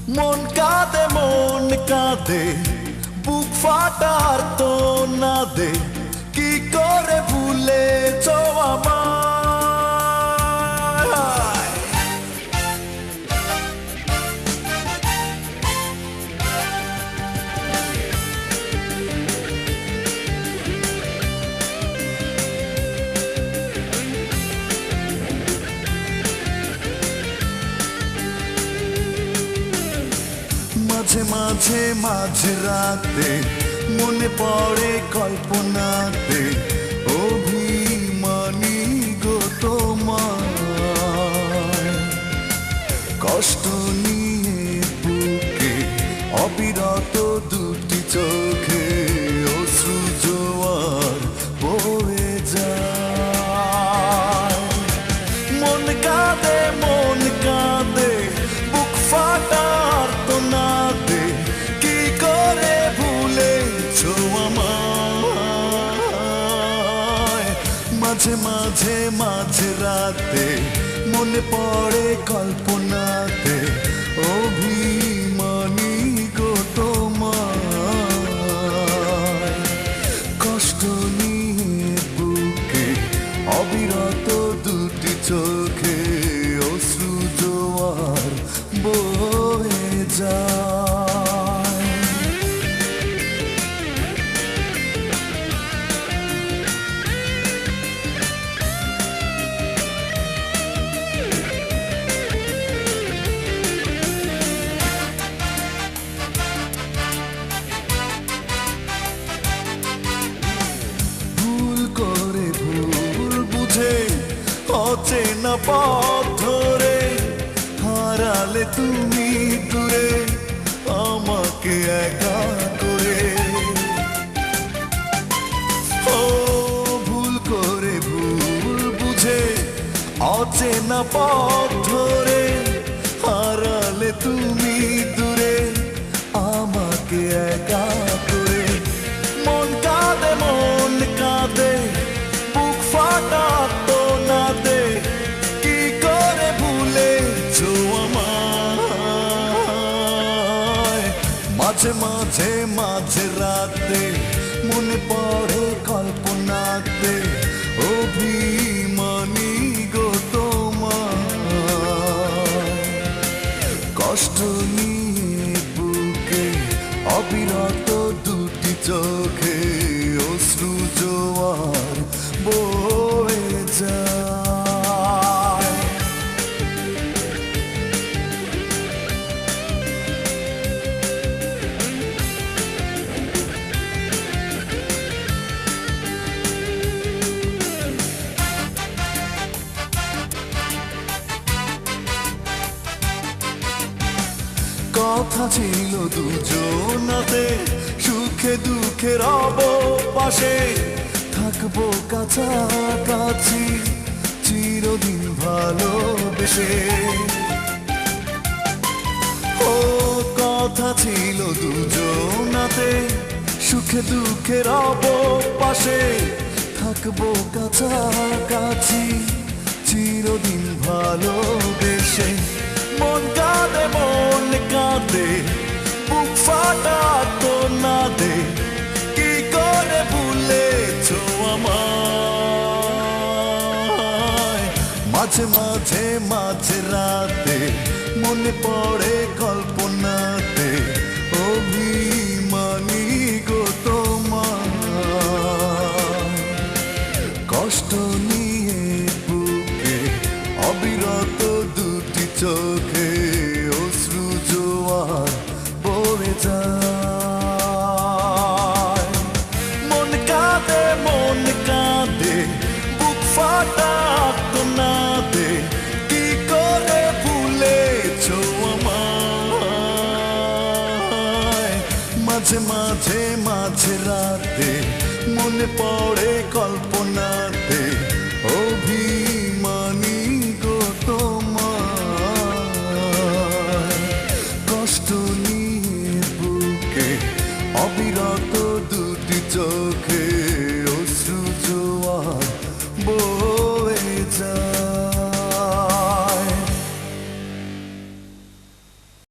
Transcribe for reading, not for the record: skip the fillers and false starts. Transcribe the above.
মন কাঁদে বুক ফাটার তো না দে কি করে ভুলেছ আমায়। মাঝে মাঝে মাঝরাতে মনে পড়ে কল্পনাতে অভিমানী গো তোমার। কষ্ট নিয়ে বুকে অবিরত দুটি চোখে অশ্রু জোয়ার বয়ে যায়। মন কাঁদে বুক ফাটার তো না দে কি করে ভুলেছো আমায়। মাঝে মাঝে মাঝরাতে মনে পড়ে কল্পনাতে অভিমানী গো তোমার। কষ্ট নিয়ে বুকে অবিরত দুটি চোখে অশ্রু জোয়ার বয়ে যায়। ভুল করে ভুল বুঝে অচেনা পথ ধরে হারালে তুমি দূরে আমাকে একা করে। ও ভুল করে ভুল বুঝে অচেনা পথ ধরে হারালে তুমি দূরে আমাকে একা করে। মন কাঁদে বুক ফাটা তো না দে কি করে ভুলেছো আমায়। মাঝে মাঝে মাঝরাতে মনে পড়ে কল্পনাতে অভিমানী গো তোমার। কষ্ট নিয়ে বুকে অবিরত দুটি চোখে অশ্রু জোয়ার বয়ে যায়। কথা ছিল দুজনাতে সুখে দুঃখে রব পাশে থাকবো কাছাকাছি চিরদিন ভালোবেসে। ও কথা ছিল দুজনাতে সুখে দুঃখে রব পাশে থাকবো কাছাকাছি চিরদিন ভালোবেসে। মন কাঁদে বুক ফাটা তো না দে কি করে ভুলেছো আমায়। মাঝে মাঝে মাঝরাতে মনে পড়ে কল্পনাতে অভিমানী গো তোমার। কষ্ট নিয়ে বুকে অবিরত দুটি চোখে অশ্রু জোয়ার বয়ে যায়। মন কাঁদে বুক ফাটা তো না দে কি করে ভুলেছো আমায়। মাঝে মাঝে মাঝরাতে মনে পড়ে কল্পনা